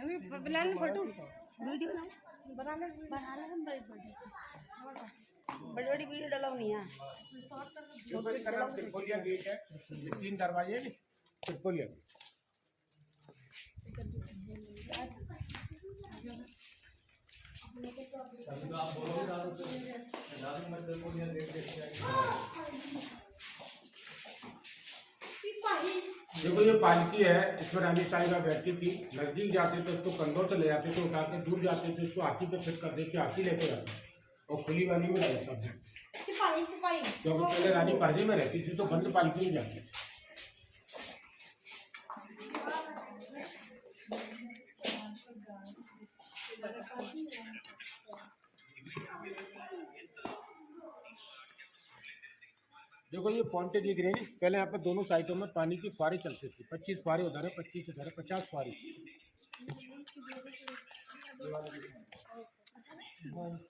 अभी बुला ले फोटो वीडियो ना बना ले बड़ी बड़ी वीडियो डालो नहीं है त्रिपोलिया गेट है 3 दरवाजे त्रिपोलिया देखो ये पालकी है, इसमें रानी साहिबा बैठती थी। नजदीक जाते थे उसको कंधों से ले जाते थे, उठा के दूर जाते थे उसको हाथी पे फिट कर देते, हाथी लेके जाते और खुली वाली में रहते सब। क्योंकि पहले रानी पर्दे में रहती थी तो बंद पालकी में जाती थी। देखो ये पॉइंटे दिख रहे हैं, पहले यहाँ पर दोनों साइडों में पानी की फुहारें चलती थी। 25 फुहारें उधर है, 25 इधर है, 50 फुहारें।